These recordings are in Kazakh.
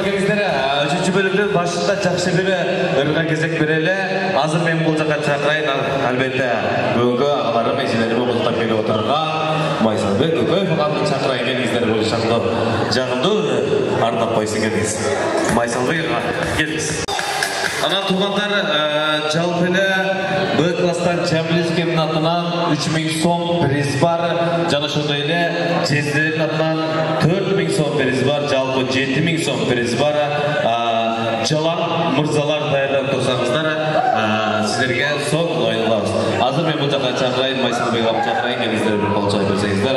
Dostlar kendisine 3. bölümün başında жақсы bir ırga кезек берелі. Hazır men бұл жаққа шақырайын, әлбетте бүгінгі ағаларым ежелеріме қозытап келіп отырған Майсалбек Көкеев ағамды шақырайын келіңіздер бұл жағымды арнап қойсын келіңіз. Майсалбек аға келіңіз. Ана туғандар жалпылы Б класстан Чамлискенің атынан 3000 сом приз бар. Жана шондайлы жездердің атынан 4000 сом приз бар. Жалпы 7000 сом приз бар. Жалаң мырзалар даярдап тұрсаңыздар, сіздерге соң ойынлауыз. Азыр мен бұл жаққа шақырайын, Майсалбек ағамды шақырайын, келіңіздер бір қол шай көрсеңіздер.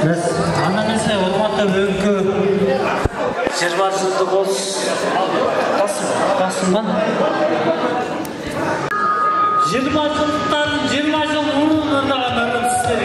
Біз анамызды ұрматты бүгінгі 20 жылды боз Қасым ба? 20 жылдықтарын 20 жыл ұлын ұрдаған өмір сіздер.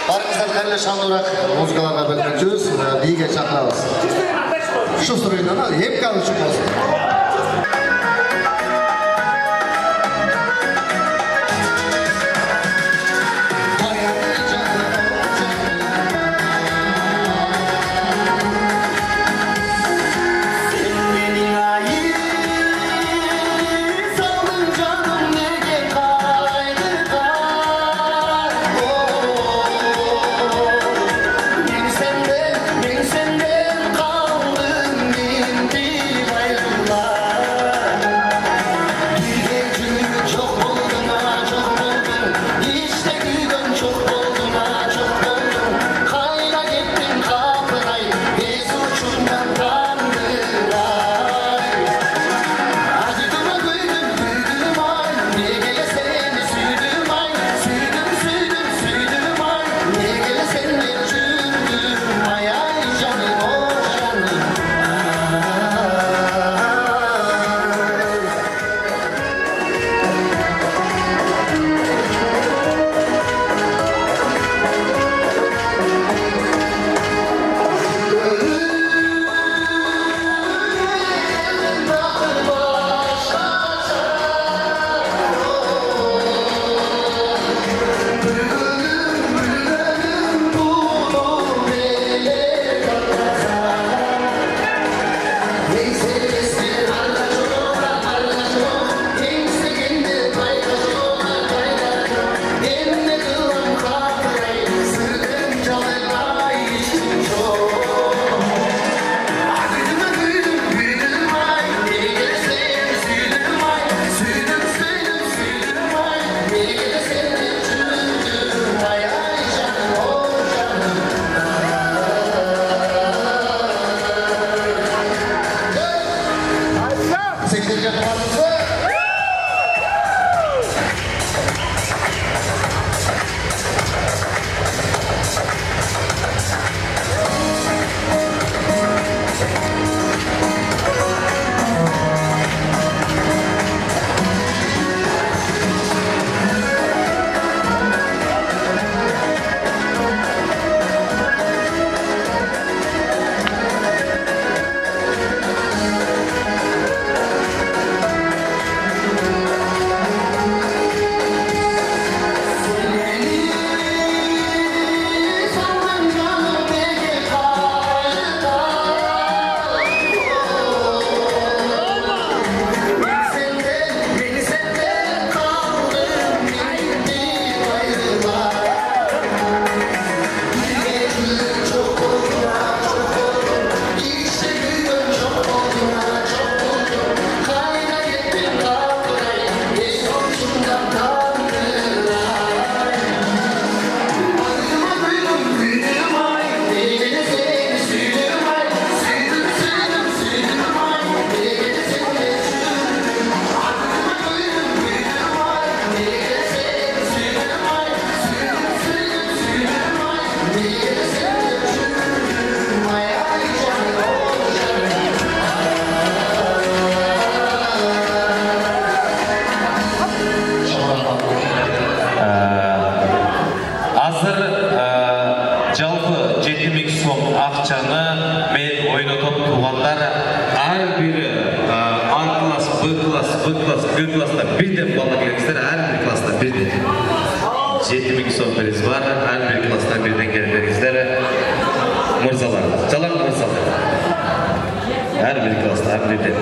Barınızdan қайырлы шаңырақ музыкаларға білдіріп биге шақырамыз. Şu sırayla da hep kalışık olsun. класста бірден бала келіңіздер, әрбір класста бірден. 7000 сом беріз бар, әрбір класста бірден келіңіздер. Мұрзалар, жалаң мұрзалар. Әрбір класста бірден.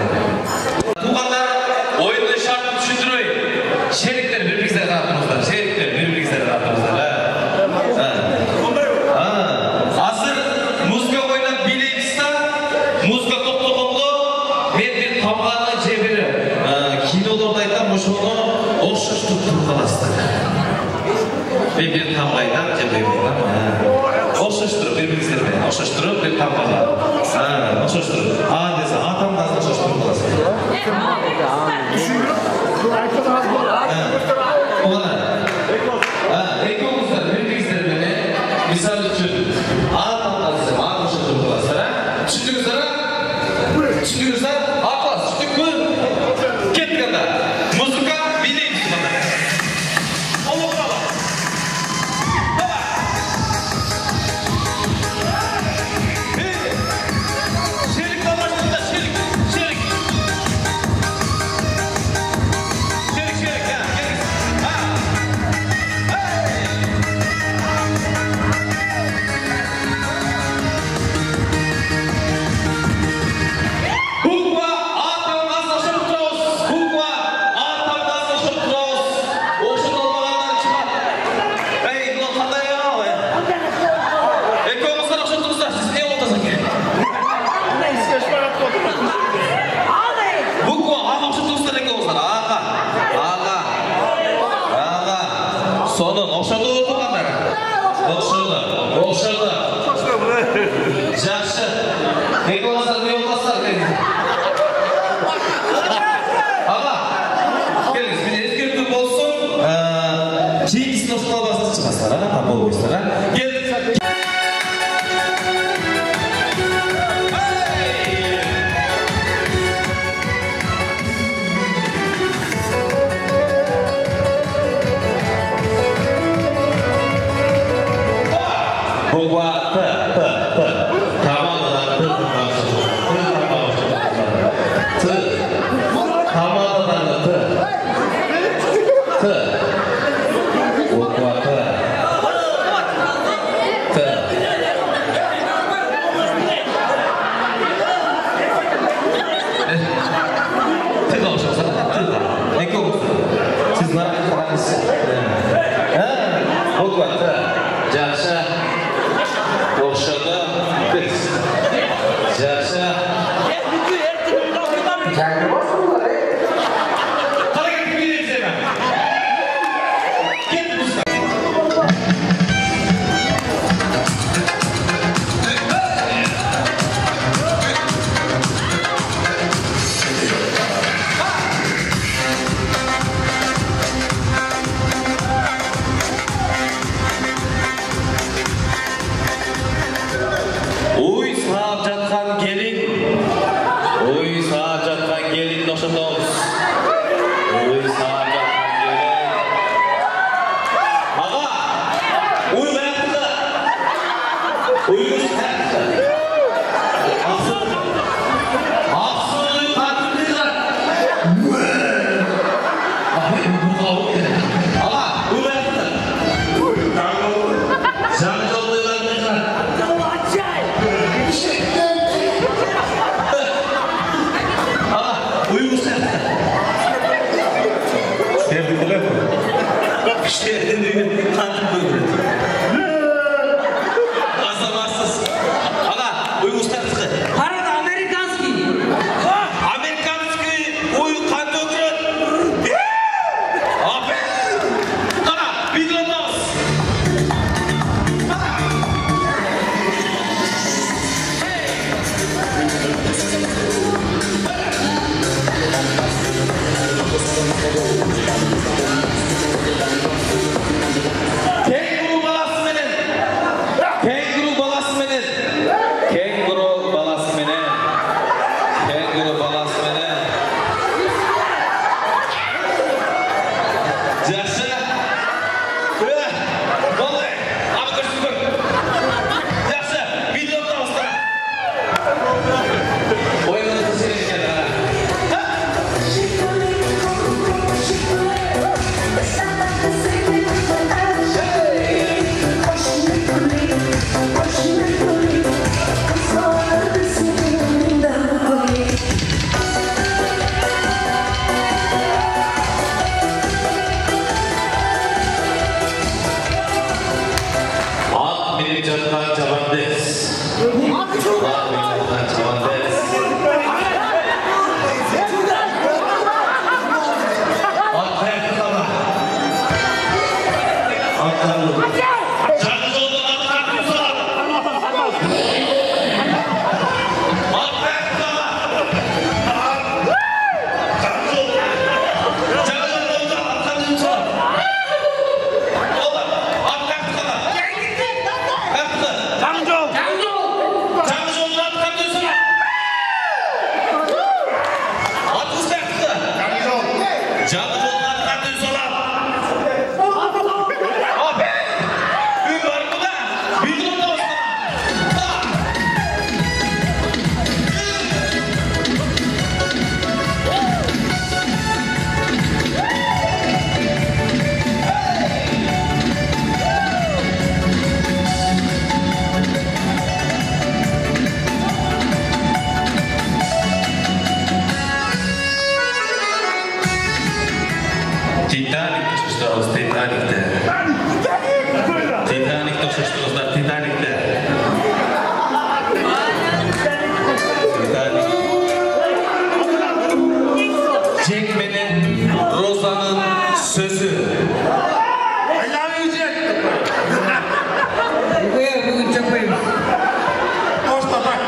Туғандар, ойынның шартын түсіндірмей. Шеріктер бір-біріңіздер қатырыңыздар, шеріктер бір-біріңіздер қатырыңыздар. Азыр музыка ойнап билейміз та, музыка тоқтоғымды мен бір тамғаны жебірі. Киноларда айтам, ошоны оқшаштырып тұрып қаласыздар. Мен бір тамғайдан жебірі. Оқшаштырып, бір-біріңіздермен оқшаштырып, бір тамғаға. Оқшаштырып. Десе, тамғасын оқшаштырып қаласыздар. Оғана. Екеуіңіздер, бір-біріңіздермен misal üçün tamғасын десем, оқшаштырып қаласыздар. Түсіндіңіздер? Түсіндіңіздер? Класс, түстік көл. Кеттік анда. Музыка билейміз бана. Олы бұрала. Шерік тамашында, шерік. Шерік. Шерік, шерік. Sonun oxşadı oturğanlar. Oxşadı. Yaxşı. Neydi olmazlar, ne olmazlar? Ağa, geliniz, bir eskertip olsun. Keyingisini oxşalı basınız çıkaslar, tam olmuşlar. Gelin. Titanic çıkıştırıyoruz, Titanic'te. Titanic'te çıkıştırıyoruzlar, Titanic'te. Jackman'in, Rosa'nın sözü. I love you, Jack. Bugün çakmayayım. Posta bak.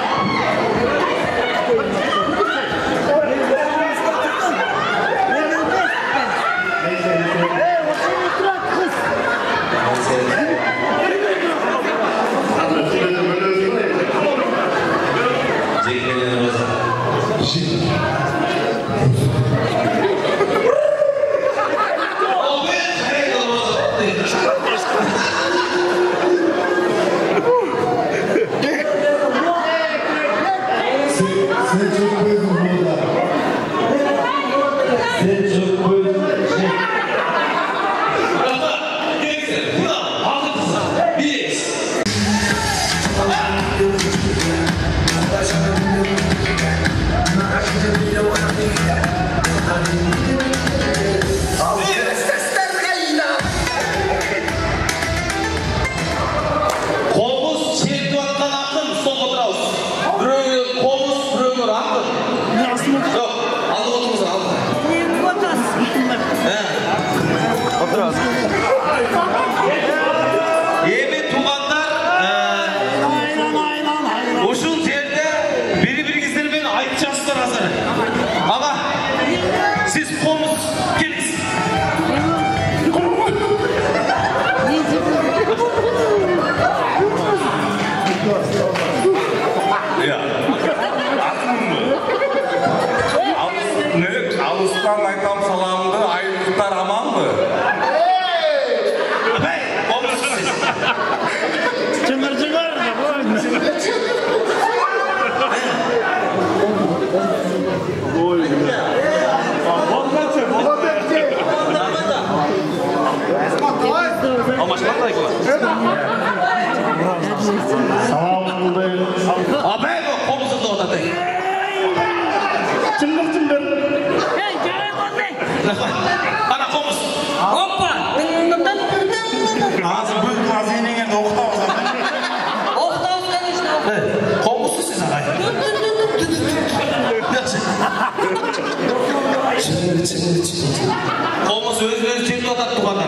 Komuz özü çekti otat tuğanlar.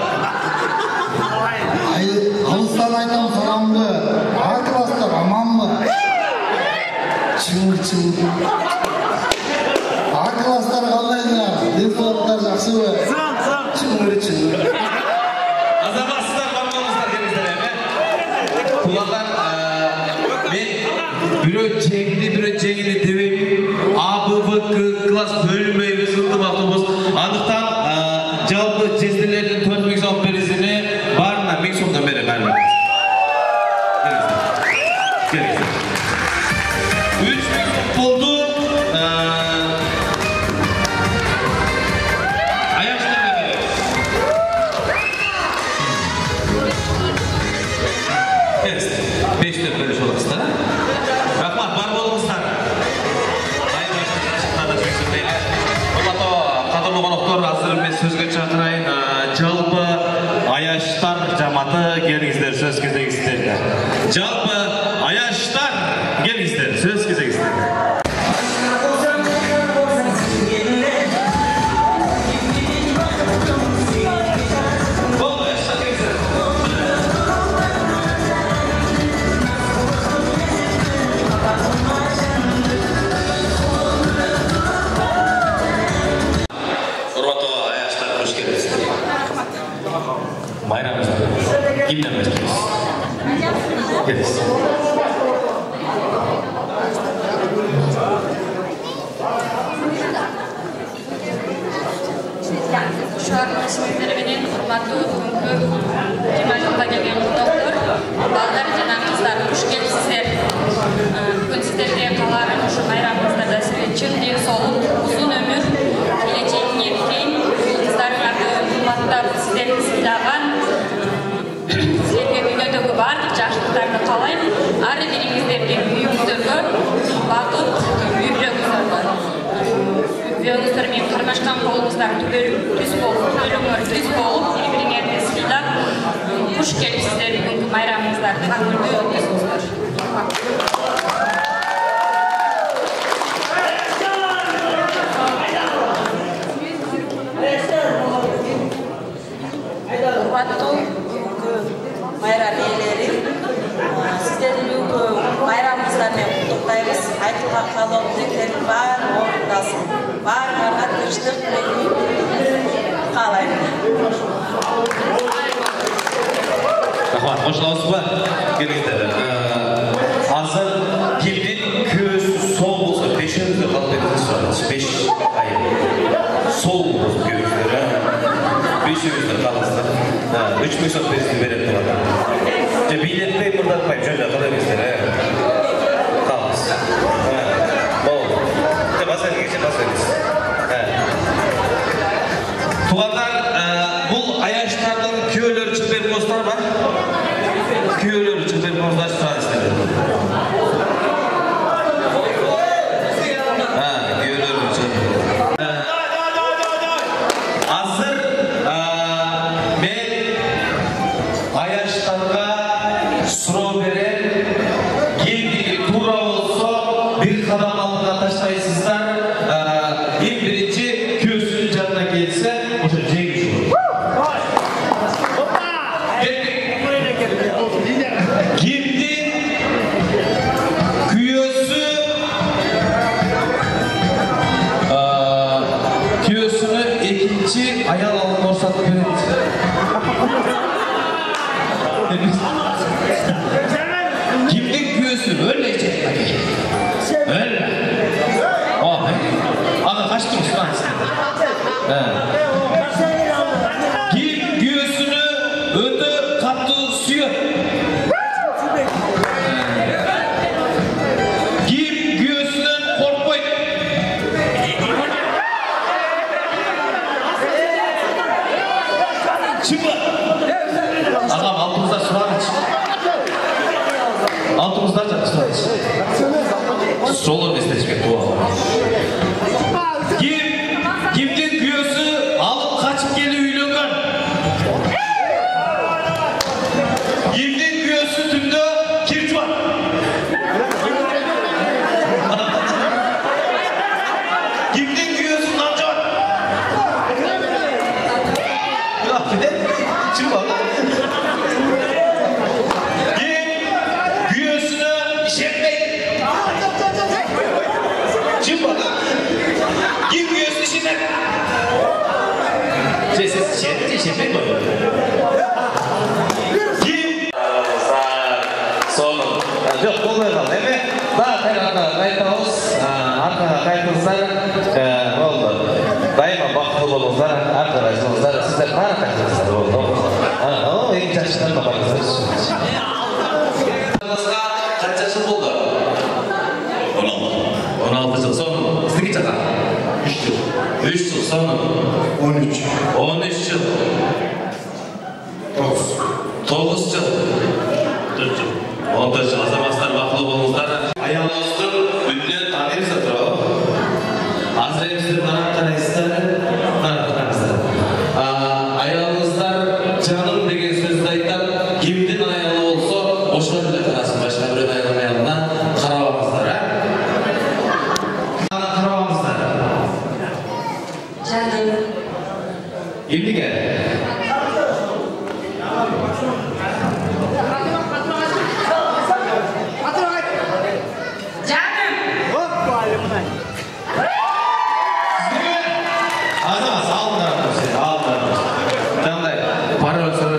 Alıstan aytan salamdı. Arkadaşlar aman mı? Çığır. Arkadaşlar kallayınlar. Denizler жақсы mı? Çığır. Azamatsızlar bakmamızlar denizlere. Tuğanlar ben bürö çengini demeyim. A, B, класс bölünmeyi sınıfım avtobus. Anıktan жалпы жезділердің 4 сом бересіне барына 1000 сомдан бере бәрі. Келіңіздер. 3000 сом болды. Аяқтарына береміз. 5-4 бөліш оларсыздар. Рахмат, бар болыңыздар. Қадірлі қонақтар, қазір мен сөзге шақырайын. Жалпы Аяштар жаматы келіңіздер, сөз кезегі сіздерге. Жалпы Аяштар келіңіздер, сөз кезегі сіздерге. Gimden başlıyoruz. Geliriz. Şu arkadaşımızları benim hurmatlı Cimajol'da gelgen doktor. Ballar janan kızlar, hoş gelipsizler. Bugün sizlerge kalarım şu bayramımızda süreçin diye solup uzun ömür geleceğin yetkin kızlarlardı hurmatlap sizlerge silagan sizlerge dünyadagi bardıq жақсылықтарды қалаймын. Ары беріңіздерге үйіңіздерге батып үйреңіздерге үйреңіздермен кайнашкан колуңуздар түз болуп, бири-бириңе сыйлап, куш келипсиздер бүгүнкү майрамыңыздарды көңүлдүү өткөзүңүздөр. Урматтуу майрам ээлери, сиздерди бүгүнкү майрамыңыздар менен куттуктайбыз. Айтылган каалоо тилектердин баары орундасын. Баарыңарга тынчтык каалайм. Рахмат, кошулабызбы? Келиңиздер. Азыр кимдин көзү сол болсо, бешөөңүздө калып кетиңиз сурайбыз. 5 ай. Сол болсо көзүңүздөр, бешөөңүздө калыңыздар. 3000 сом берет болот. Же билетти мурдатпайм, жөн кала бериңиздер. Калыңыз. Болду. Басыңыз. Тугандар, бул аяштардын күйөөлөрү үчүн берип коесуздар ба? Köyleri için bir montaj istedim. Köyleri için. Hazır ben Ayaşlarga suro beren geldiği tura olsa bir kadam altına taşlaysızlar. En birinci köysünün canına gelse o da cengiz olur. Ayal alıp korsat verin. Kimlik göğsü öyle içecek. Öyle. Oh, aga kaç dursun lan sen? Kim göğsünü ödü kaptı suyu. Kim göğsünden korkmayın. Çıkma. Ağam altımızda sularız. Altımızda sularız. Solur mesleşmek bu. Kimden göğsü alıp kaçıp geliyor uyluğun. Kimden göğsü tümde kirç var. Kimden göğsü namca var. Çıkma lan. Güyösünü işetmeyin. Çıkma lan. Kim güyösünü işetmeyin. Siz işetmeyin mi? Kim? Son. Yok, bulmayalım değil mi? Daha tekrar kayıtımız. Arkada kayıtımızlar oldu. Daima bakılı olunuzlar, arkadaşlarınızlar, sizler para kaçırırsınız oldu. O en yaşından babanızlar. Kaç yaşın oldu? 16 yıl sonra. Sizdeki çaka? 3 yıl. 3 yıl sonra? 13. 13 yıl. 9 yıl. 4 yıl. 14 yıl. Azamazlar bakılı olunuzlar. Ayağınızın ünlü tanıyırsa duralım. Azrail'imizdir bana tanıyızlar. Ayağınızlar canım degen sözde aytan kimdin ayalı olsa oşuna bile karasın başına bir ayağın ayağına karabamızlar. Karabamızlar. Canım. Kimdi gel?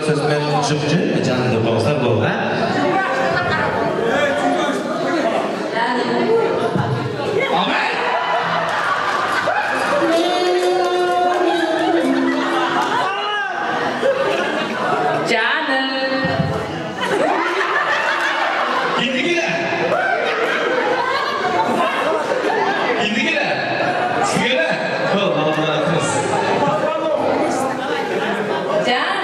Sözmen çıkıcı canlı dostlar bu ha? Amin. Canım. İndikiler. Sigara. Allah'ım kız. Canım.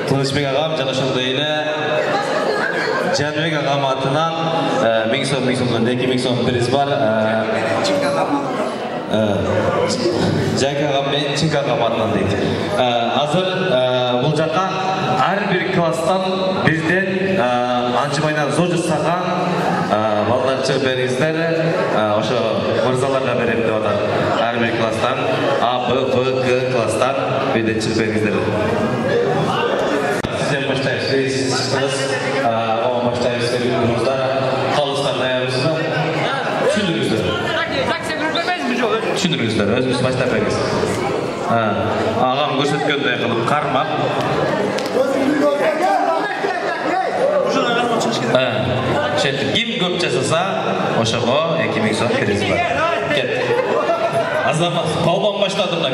Tılışbek ağam canışındayla Canbek ağam atından 1000 so'mdan 2000 so'm priz var. Janka ağam men Çinka ağam atından deydi. Hazır бұл жаққа әрбір класстан бізден анчымайдан зор жасаған балдарчы беріңіздер, ошо мырзаларға берем деп атат. Әрбір класстан А, Б, Б, Г класстан биден чыгып беріңіздер. Сізден баштайбыз. Сіз чыктыңыз, оған баштайбыз деп жүрмүздар. Калыстарды аябызбы? Түшүндүрүңүздөр. Түшүндүрүңүздөр, өзүңүз баштап бериңиз. Ağam көрсөткөндөй кылып кармак. Ким көп жасаса, ошого 2000 сом приз бар. Кет. Азамат, колбон баштады мына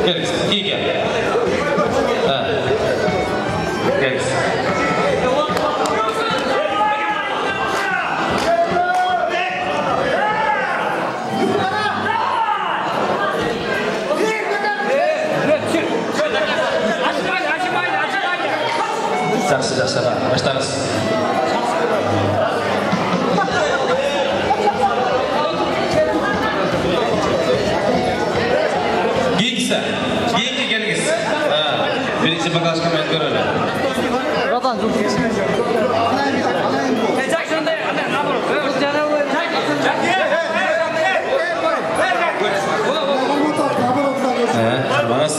Келіңіз, кейге. Келіңіз. Жақсы, баштаңыз. Кейінгі келіңіз. Бірінші багажкамен көрілі. Тұрмаңыз.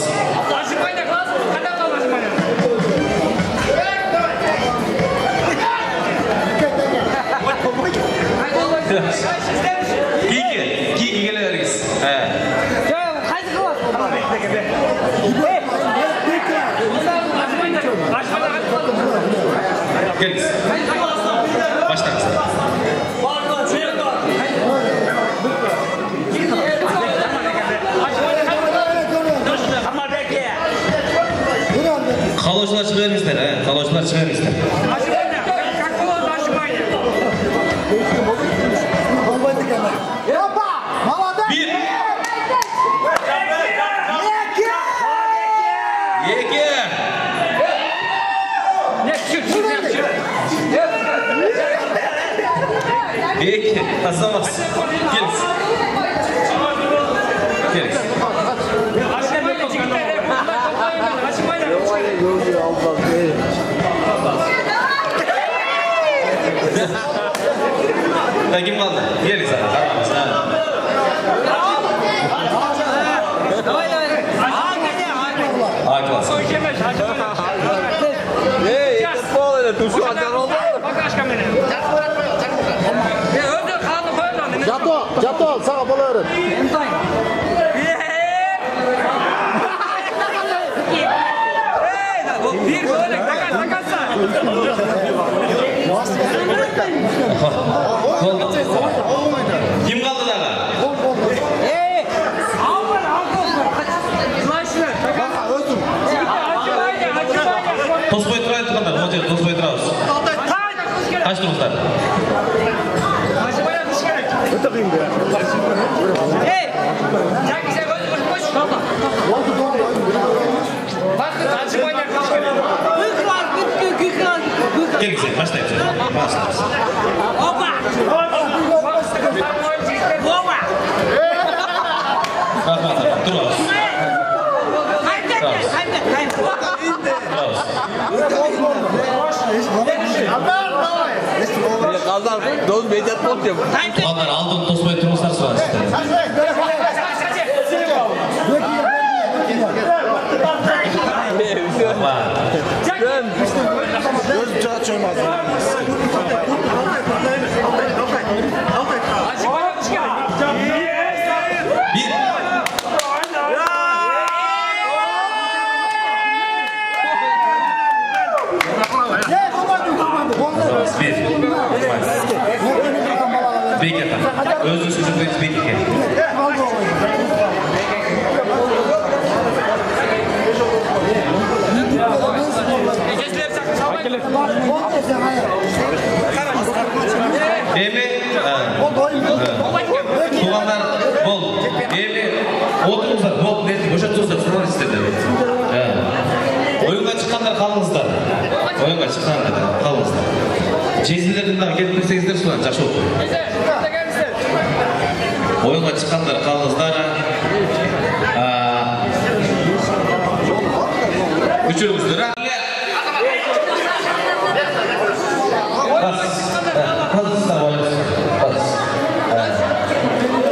Кейге келеріңіз. Келіңіз. Баштаңыз. Қалаушылар шығарыңыздар, қалаушылар шығарыңыздар. Peki, azamaz. Geliriz. Geliriz. Kim kaldı? Geliriz abi, karamız. A klas. Jato, sağa balıyorum. Bir böyle takasa. Kim kaldı daha? Tosboy turaydı kadar, hoca Tosboy turayız. Kaç turumuzlar? Hey! Çak bize koş. Bakın açık oynar koş. Gelin sen, başlayın. Opa! Opa! Rahmat, turamiz. Qaldan doz medyat bo'ldi. Qollar oldin to'smay turmuslar so'rashdi. Bek aka. O'zingiz so'zlaysiz Bek aka. Tuğanlar bol. Oturumuzlar bol. Boşa tuzlar sorar istedi. Oyunga çıkanlar kalınızlar. Oyunga çıkanlar kalınızlar. Cezilerinden gelip girsengizler soran жақсы oldu. Oyunga çıkanlar kalınızlar. Üçünüzdür.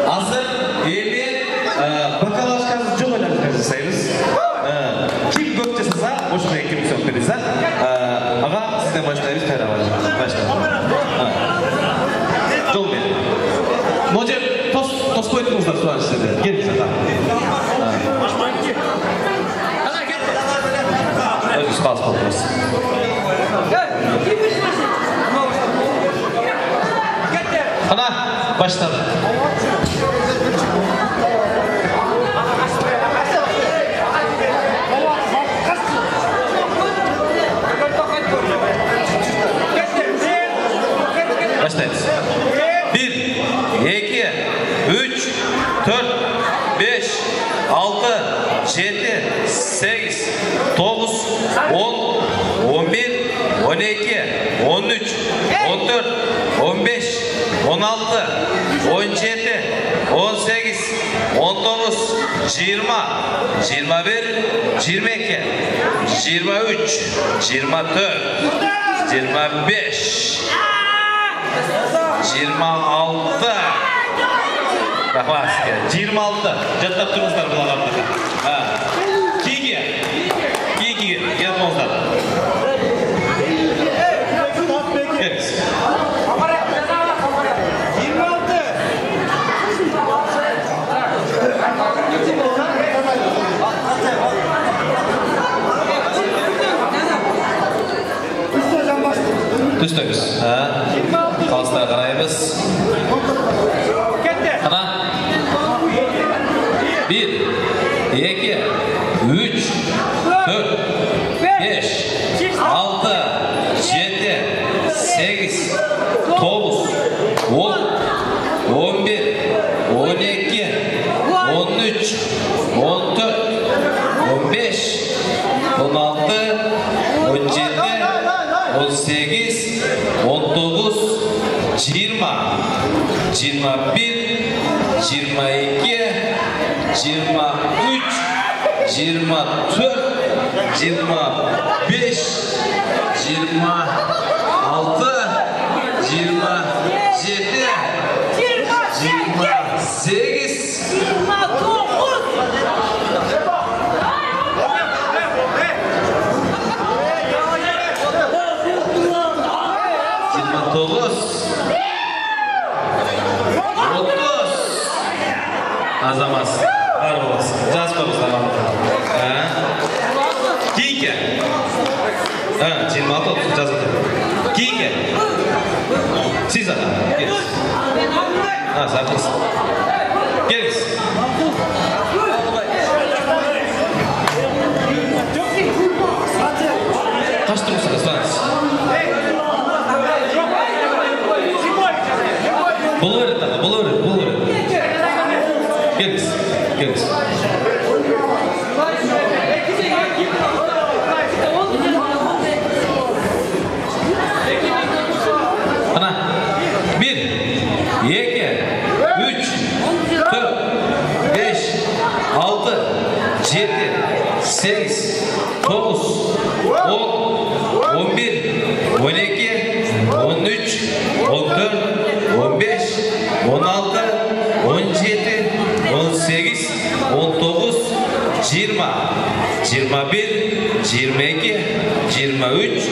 Hazır evi bakalaşkanız çok önemli sayınız. Kim gökçesize boşuna kim sökmediyse ağa sizden başlayınız kayra var. Çok benim. Nocer toz koyduğunuzda soğan istedi. Gelin zaten. Özgüz kalsın kalsın. Ana başladı. Başlayınız. 1, 2, 3, 4, 5, 6, 7, 8, 9, 10, 11, 12, 13, 14, 15, 16, 17, 18, 19, 20, 21, 22, 23, 24, 25, 26. Rahmat. 26. Jatlab turingizlar bularni. Ha. Kiygi. Gelmozlar. Kelsiz. 26. Tüstüyüz. Ha. Kalsılara qaraymiz. Ana. 1, 2, 3, 4, 5, 6, 7, 8, 9, 10, 11, 12, 13, 14, 15, 16, 17, 18, 19, 20, 21, 22, 23, 24, 25, 26, 27, 28, 29, 30. Azamas. Var olasın. Caz konusu tamam. Kiyke. 26 30 caz konusu. Kiyke. Siz adam. Gelin. Sakin. Gelin. Kaç durursunuz lan? Bulur tabi, bulur. Geliniz. Ana, 1, 2, 3, 4, 5, 18, 19, 20, 21, 22, 23,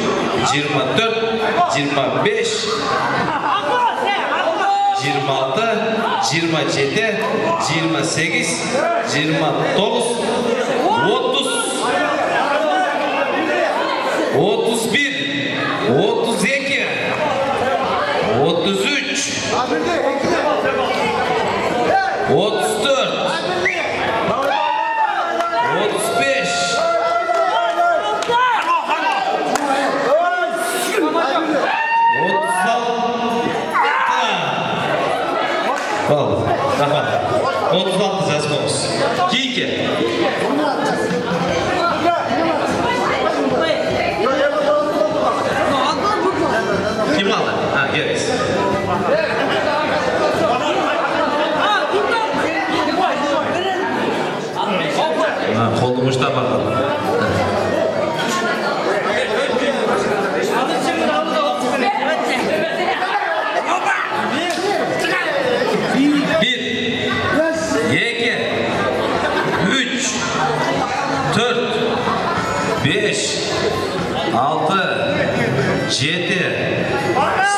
24, 25, 26, 27, 28, 29, 30, 31, 32, 33, 34, 35, 36 yazmamız. Kiki. Kim aldı? Ha, geliriz. Kolumuz da bakalım. Altı, 7,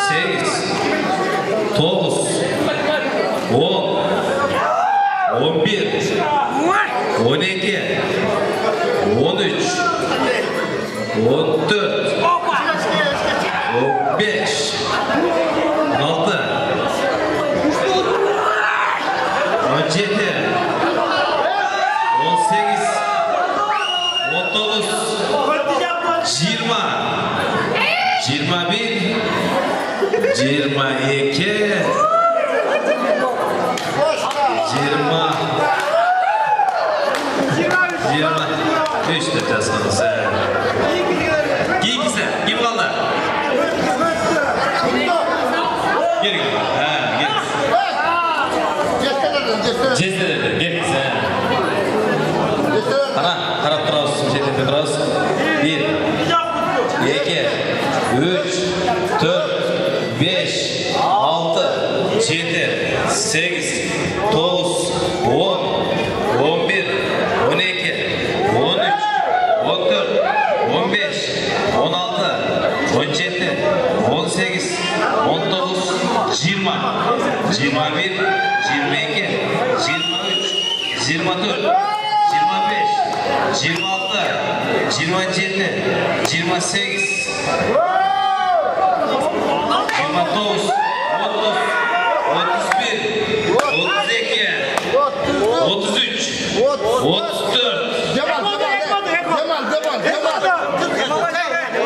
8, 9, 10, 11, 12, 13, 14, 15, 16, 17, 18, 19, 20, 21, 22, 23 de жазғаныз. Кейкісі, кем қалды? Келіңіз. Жестелерді, келіңіз. Қарап тұрасыз, жетінде тұрасыз. 1, 2, 3, 4, 5, 6, 7, 8, 9, 10, 11, 12, 13, 14, 15, 16, 17, 18, 19, 20, 21, 22, 23, 24, 25, 26, 27, 28, 29, 30, 31, 32, 33, 34,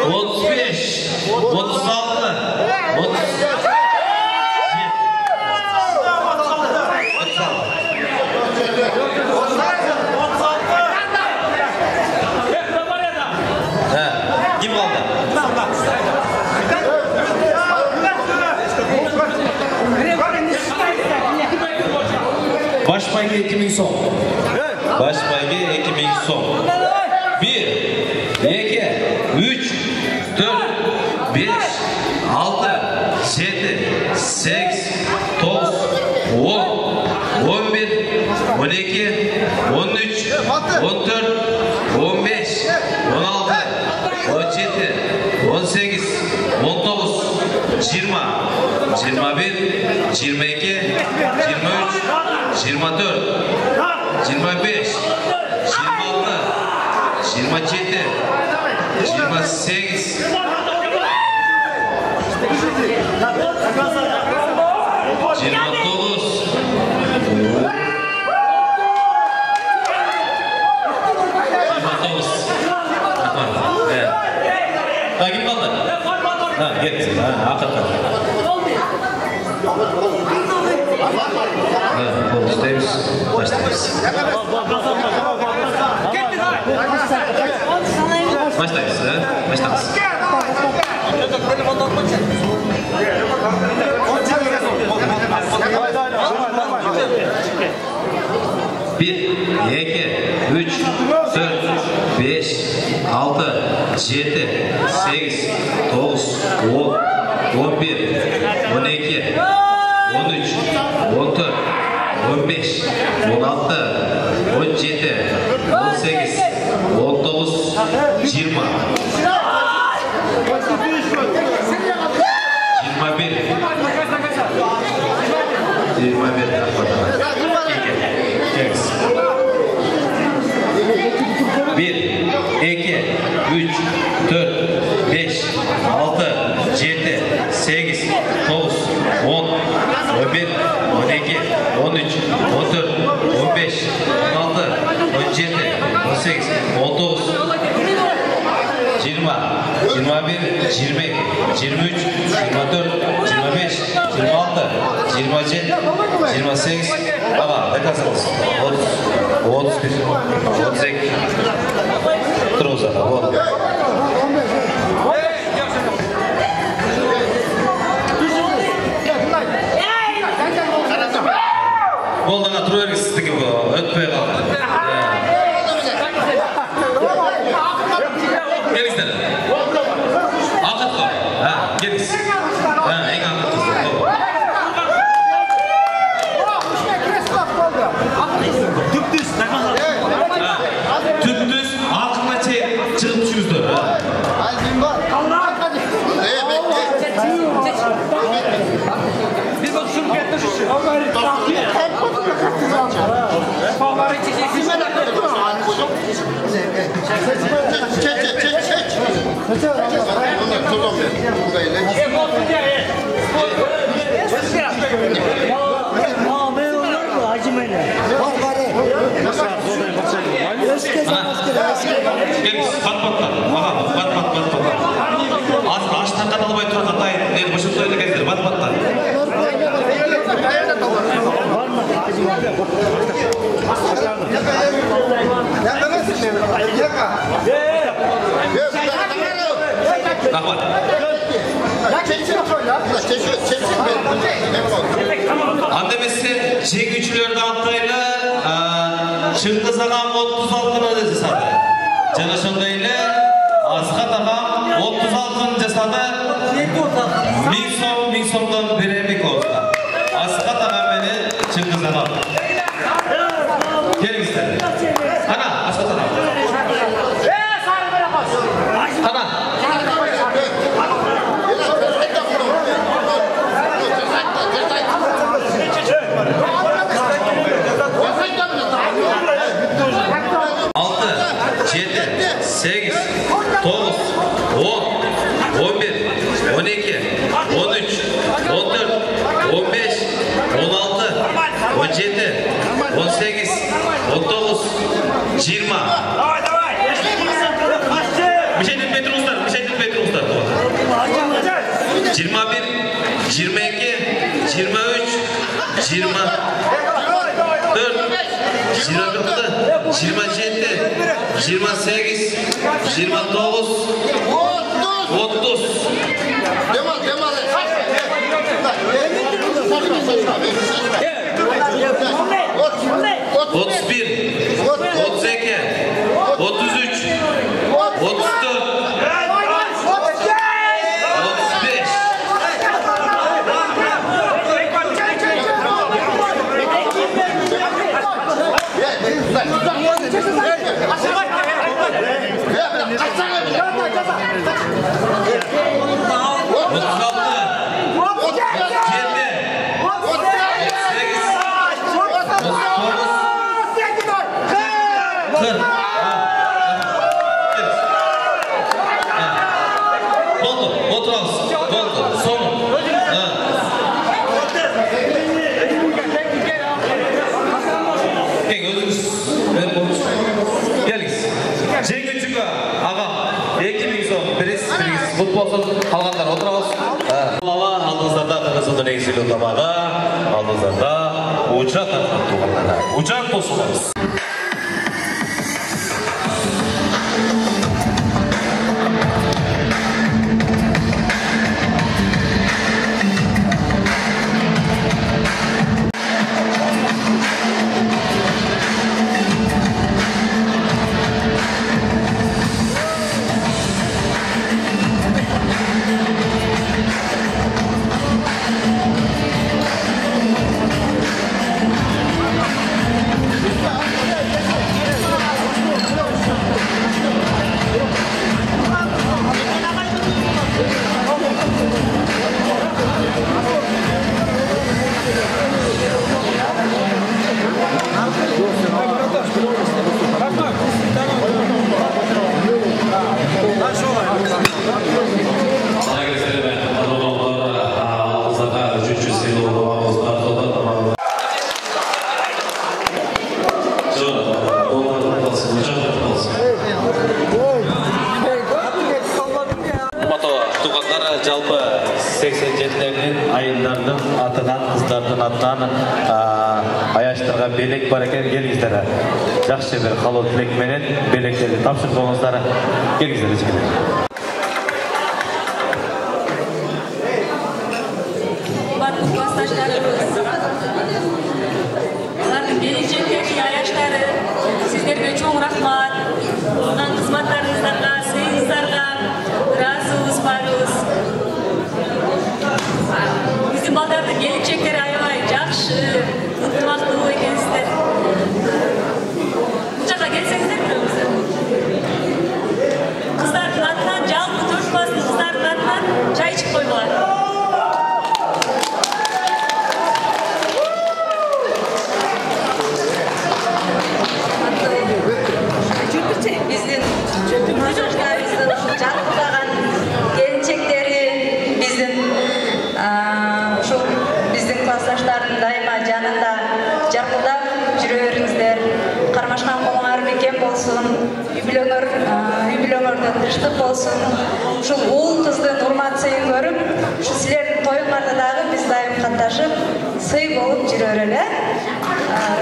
35, 36, kim kaldı? Baş bayge 2000 son. Baş bayge 2000 son. 1, 2, 3, 4, 5, 6, 7, 8, 9, 10, 11, 12, 13, 14, 15, 16, 17, 18, 19, 20, 21, 22, 23, 24, 25, 26, 27, 28, 29, kim kaldı? Gel. Hakikaten. İsteyiz. Başlayız. Başlayız. Başlayız. Bir, iki, üç, dört, beş, altı, yedi, sekiz, dokuz, 10, 11, 12, 13, 14, 15, 16, 17, 18, 19, 20. 1, 2, 3, 4, 5, 6, 7, 8, 9, 10, 11, 12, 13, 14, 15, 16, 17, 18, 19, 20, 21, 22, 23, 24, 25, 26, 27, 28, ağa, ne kasınız? 30, 31, 32, Тұрыңыз аға, болды. Болдыңа тұру өргі сіздігі бұл, өтпей қалды. Келіңіздер. Ақыт қой. Келіңіз. Ең ақыт қыз. Түптіз ақына чейін шығып үшіңіздер. Аштан қаталбай тұрған қайын, нені бұшып сойды кездер, бат-баттан. Рахмат. Андемесе жеңүүчүлөрдү антайлы Шыңгыз ағам 36-ны жасады. Жана ошондой эле Асхат ағам 36-ны жасады. 1000 сомдон беремик болду. Асхат ағам менен Шыңгыз ағам. Келиңиздер. Ана, Асхат ағам. Ана. Altı, 7, 8, 9, 10, 11, 12, 13, 14, 15, 16, 17, 18, 19, 20. Müşahit etmeyi durumuzlar. 21, 22, 23, 24, 27, 28, 29, 30. Otuz bir, 32, 33, 34, 35. Қалғандар отырыңыз. Алдыңыздарда Қырғызстан еңселі табағы, алдыңыздарда Учак тархан туғандары. Учак болсыңыз. жалпы 87-лердің айындардың атынан, қыздардың атынан аяштарға белек бар екен, келіңіздер. Жақсы бір қалу тілекменен белектерді тапшырып болыңыздар. Келіңіздер ешкелер. Sizlerге чоң рахмат. Мындан қызматтарыңыздарға, сыйыңыздарға разыбыз барыбыз. Біздің балдарды келіншектер аябай жақсы, ынтымақтуу екенсіздер. Бұл жаққа келсеңіздер біреуіңіздер. Қыздардың атынан, жалпы төртбастың қыздардың атынан чай ішіп қоймалар. Жарқылдаған келіншектері біздің классташтардың дайыма жанында жарқылдап жүре беріңіздер. Қармашқан қолыңар бекен болсын, үйбілөңөрден тыныштық болсын. Ол қыздың урмат сыйын көріп, сілердің тойыңарда дағы біз дайым қатташып, сый болып жүре берелі.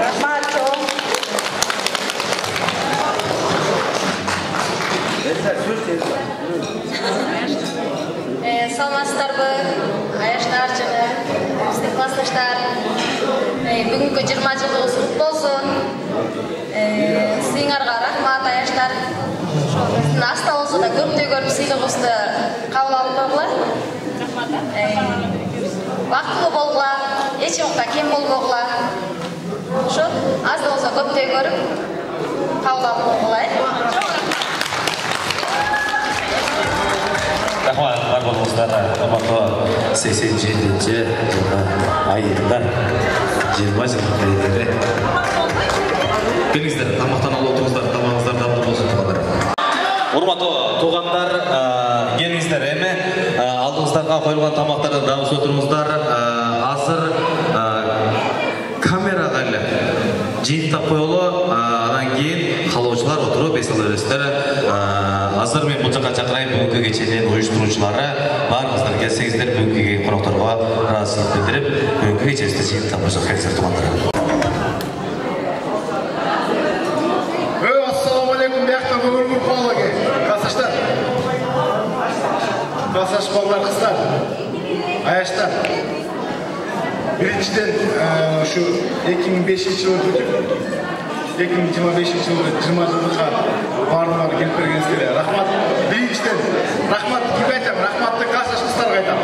Рахмат чоң. Саламатсыздарбы, аяштар жана биздин классташтар. Бүгүнкү 20 жылдыгыбыз куту болсун. Сиңарга рахмат, аяштар. Биздин аста болсо да көптөй көрүп сыйлыгыбызды кабыл алып койгула. Бактылуу болгула, эч убакта кем болбогула. Ошо аз да болсо көптөй көрүп кабыл алып койгула. Рахмат, бар болыңыздар, қымбатты 87-ші жылғы айында 20 жылдық айында. Келіңіздер, тамақтан алып отырыңыздар, тамағыңыздар дабыл болсын туғандар. Урматтуу туғандар, келіңіздер, алдыңыздарға қойылған тамақтарды дабыс отырыңыздар. Азыр камераға жиынтап қойылы, адан кейін қалаушылар отыру, бесалы өрестер. Азыр мен бұл жаққа шақырайын бүгінгі кешенен ұйыштырушылары барыңыздар келсеңіздер бүгінгі қонақтарға разылық білдіріп бүгінгі кешенді жиынтап келсеңіздер туғандар. Ассалаумағалейкум, бияқта көңіл қуалығы. Классташтар, классташ балалар, қыздар, аяштар. Біріншіден, şu 2005 жылы өтіп, 2025 жылы 20 жылдыққа барлығына келіп бергенсіздер. Рахмат. Біріншіден, рахмат кімге айтам? Рахматты классташ қыздарға айтам.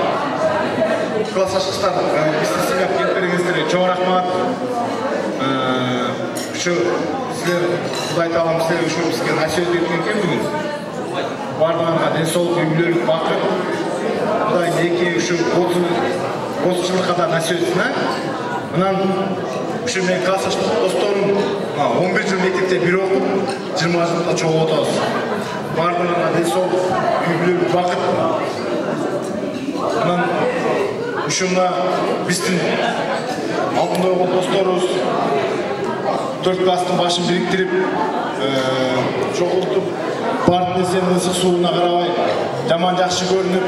Классташ қыздар, бізді сыйлап келіп бергенсіздер. Чоң рахмат. Şu сіздер Құдай тағалам сіздер үшін бізге насихат еткен екен бүгін. Барлығына денсаулық, үйлілік, бақыт. Құдай неке үшін 30 жылға да насихат етсін. Мынан үшін мен классташ достарым 11 жыл мектепте бір оқып, 20 жылда чоң отауыз. Барлығына денсаулық, үйлілік, бақыт. Мынан үшін біздің алтын ойған достарымыз 4 класстың башын біріктіріп, жоғылтып, бардың десен ысық суына қарабай, жаман жақсы көрініп,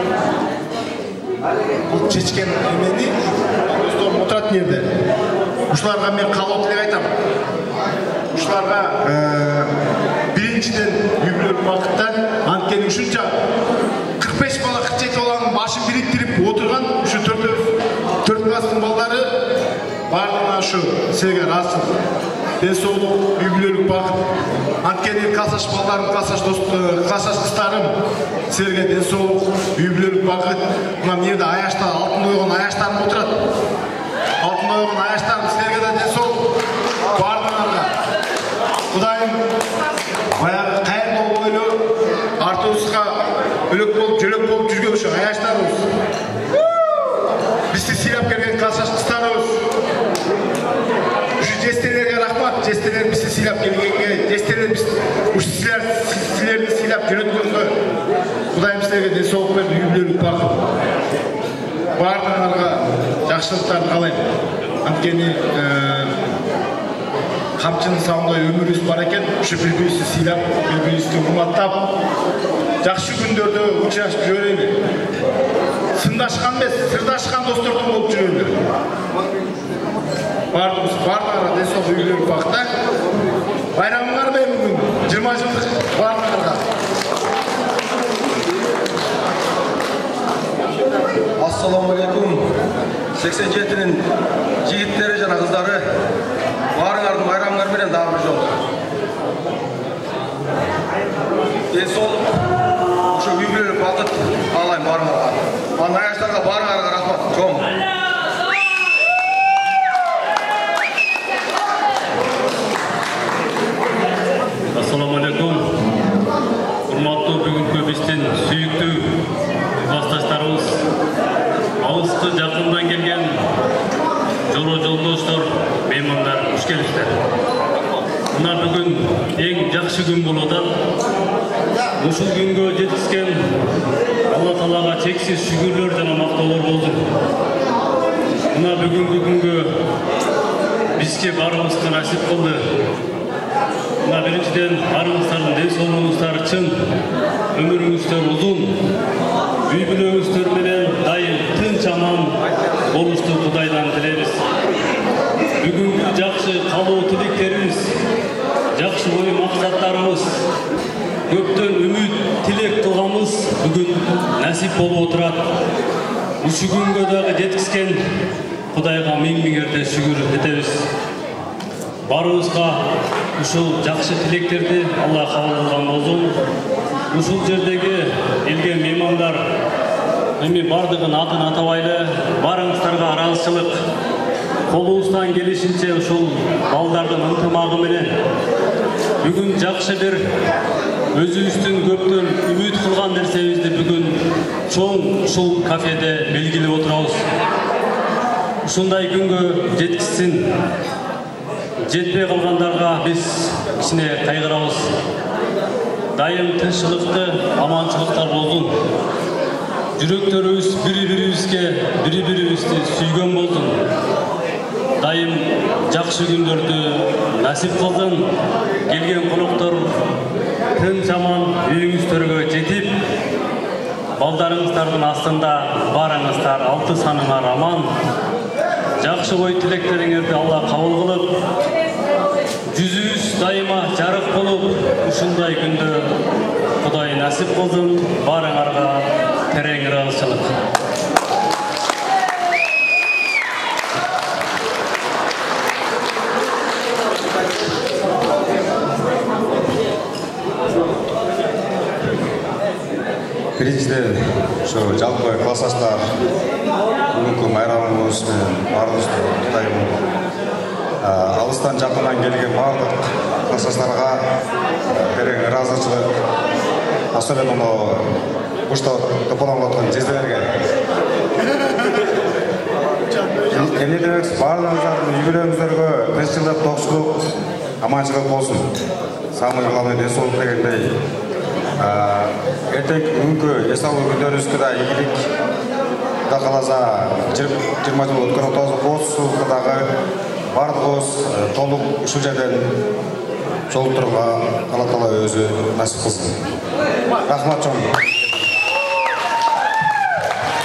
бұл шешкен емені, достарым отыратын ерді. Ұшыларға мен қалау тілек айтам. Ұшыларға біріншіден үйбілік уақыттан анткені үшінші 45 бала 47 баланың башын біріктіріп отырған үші 4 класстың балдары барлығына ұшы сізге разы. Денсаулық, үйбілік бақыт. Анткені классташ балдарым, классташ қыздарым сіздерге денсаулық, үйбілік бақыт. Мұнан ерді аяшта, алтын ойған аяштарым отырады. Алтын ойған аяштарым сіздерге де денсаулық. Барлығына Құдайым баяғы қайырлы ойлы артуысқа үлек болып, жөлек болып жүрген үшін аяштарымыз. Бізді сыйлап келген классташ қыздарымыз. Жестелерге рахмат, жестелер бізді сыйлап келгенге, жестелер сіздерді сыйлап жүреткенге. Құдайым сіздерге денсаулық берді, үйбілік бақыт. Барлығына жақсылықтарын қалаймын. Анткені қамшының сауында өміріңіз бар екен, үш бір-бірісі сыйлап, бір-бірісі құрматтап, жақсы күндерді ұшырасып жүрелі. сындашқан емес, сырдашқан достардан болып жүріңдер. Барлығына денсаулық үйілер ұрпақта. Байрамыңар бе бүгін 20 жылдық барлығына. Ассаламалейкум. 87-нің жігіттері жана қыздары барыңардың байрамыңар менен дагы бір жол. Денсаулық ошо үй-бүлөлүк бакыт каалайм барыңарга. Аяштарга барыңарга рахмат. Чоң. Ассаламалейкум. Урматтуу бүгүнкү биздин сүйүктүү классташтарыбыз, алыскы жакындан келген жоло жолдоштор, меймандар, хуш келиптер. Мына бүгүн эң жакшы күн болуп атат. Ушул күнгө жеткизген Алла Таалага чексиз шүгүрлөр жана мактоолор болсун. Мына бүгүнкү күнгө бизге барыбызга насип кылды. Мына биринчиден барыңыздардын ден соолугуңуздар чын, өмүрүңүздөр узун, үй-бүлөңүздөр менен дайым тынч аман болушту Кудайдан тилейбиз. Бүгүнкү жакшы калуу тилектерибиз, жакшы ой максаттарыбыз, көптөн үмүт тилек кылганыбыз бүгүн насип болуп отурат. Ушул күнгө дагы жеткизген Кудайга миң эрте шүгүр этебиз. Барыбызга ушул жакшы тилектерди Алла кабыл кылган болсун. Ушул жердеги келген меймандар эми бардыгын атын атабайлы, барыңыздарга ыраазычылык, колубуздан келишинче ушул балдардын ынтымагы менен бүгүн жакшы бир өзүбүздүн көптөн үмүт кылган нерсебизди бүгүн чоң ушул кафеде белгилеп отурабыз. Ушундай күнгө жеткизсин. Жетпей калгандарга биз кичине кайгырабыз. Дайым тынччылыкты, аманчылыктар болсун. Жүрөктөрүбүз бири-бирибизди сүйгөн болсун. Дайым жакшы күндөрдү насип кылсын. Келген коноктор тынч аман үйүңүздөргө жетип, балдарыңыздардын астында барыңыздар, 6 саныңар аман. Жакшы ой тилектериңерди Алла кабыл кылып, жүзүбүз дайыма жарык болуп, ушундай күндө Кудай насип кылсын. Барыңарга терең ыраазычылык. Биринчиден, ошо жалпы классташтар бүгүнкү майрамыбыз менен баарыбызды куттайм. Алыстан жакындан келген баардык классташтарга терең ыраазычылык. Особенно мына бушта тополонуп аткан жездерге. Эмне демекчи, баардыгыңыздардын үй-бүлөңүздөргө тынччылык, токчулук, аманчылык болсун. Самый главный денсаулык дегендей. Эртең бүгүнкү эсалуу күндөрүбүзгө да ийгилик, Кудай кааласа 20 жыл өткөн отозу дагы баардыгыбыз толук ушул жерден жолтурууга Алла Таала өзү насип кылсын. Рахмат чоң.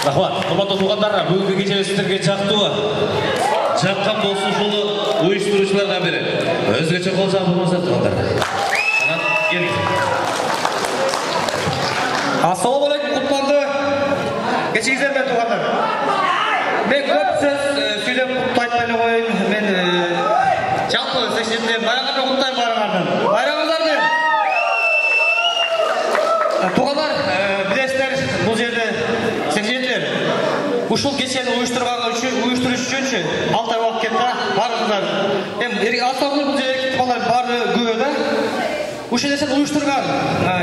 Рахмат. Урматтуу туугандар, бүгүнкү кече сиздерге жактуу жаккан болсун ушул уюштуруучулардан бири. Өзгөчө кол жабылмаса туугандар. Келди. Assalamu alaikum kutlandı. Geçiğizler ben tuğanlar. Ben köp söz söylep kutlaytmayla koyayım. Ben çalpı seçimde bayramlarla kutlayayım bayramlardan. Bayramlardan ben. Tuğanlar bilesler bu yerde 87'ler. Uşul geçeni uyuşturuş üçüncü 6 ay vakitte barınlar. Asabını bu yerde tuğanlar barı güvede. Ушул нерсени уюштурган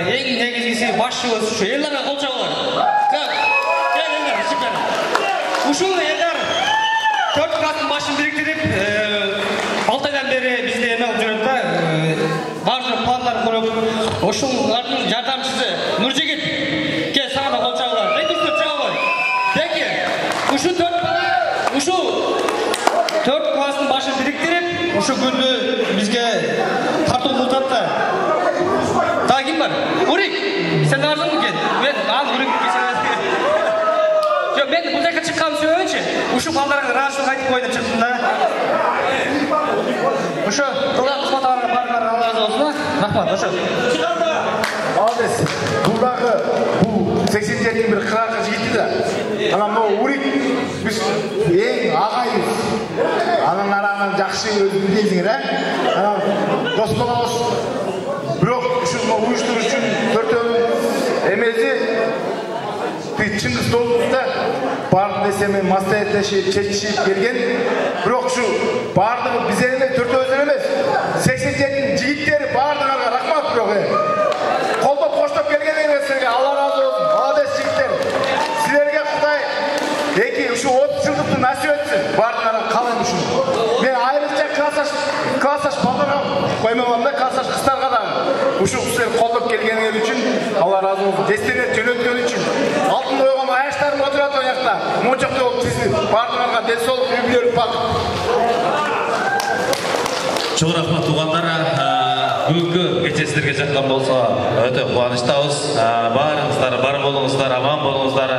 эң негизгиси башчыбыз ушу элдерге кол чабуулар. Ушул элдер 4 класстын башын бириктирип, 6 айдан бери бизде эме кылып жүрөт да, баардык пландарын куруп, ушулардын жардамчысы Нуржигит кел сага да кол чабуулар. Экинчи чабуулар. Деки, ушул 4 бала, ушул 4 класстын башын бириктирип, ушул күндү бизге тартуу кылып да. Daha kim var? Urik! Sen de varsın mı ki? Ben al Urik. Yok çıkan söyleyince, uşu ballarına rahatsızlık aytıp koydum çıktım da. Uşu, kıldan kısmatalarına barınlarına Allah razı olsun. Rahmat, uşu. Молодец. Buradaki bu 87'nin bir kırakı gitti de. Anam o urik biz en ağayız. Anın aranın жақсы özü bilesіңер, ha? Anam dost bolamыз. Biroq şu uyuşturucu üçün төртеуінің emezi Чыңгыз Толуқта бардым десем мен маслихатта чечишип келген. Бирок şu бардыгы биздер эле төртөөбүздөн эмес. 87'nin жигиттери бардыгына рахмат бирок. Колдоп коштоп келгениңерге Алла разы болсун. Молодец жигиттер. Силерге Кудай эки ушу 30 жылдыкты насип этсин. Бардыгына калайм ушун. Мен айрыкча классташ балдарга коймогом да, классташ кыздарга да ушу силер колдоп келгениңер үчүн Алла разы болсун. Дестере жөнөткөн үчүн. Алтын койгон аяштарым отурат о жакта. Мончокто болуп тизилип, бардыгына ден соолук үй-бүлөлүк бак. Чоң рахмат туғандар. Бүгінгі кече сіздерге жаққан болса өте қуаныштабыз. Барыңыздар, бар болыңыздар, аман болыңыздар.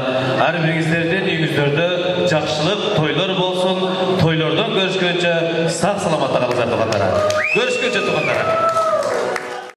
Әрбіріңіздерден үйіңіздерде жақсылық, тойлар болсын. Тойлардан көріскенше сақ саламатта қалыңыздар туғандар. Көріскенше туғандар.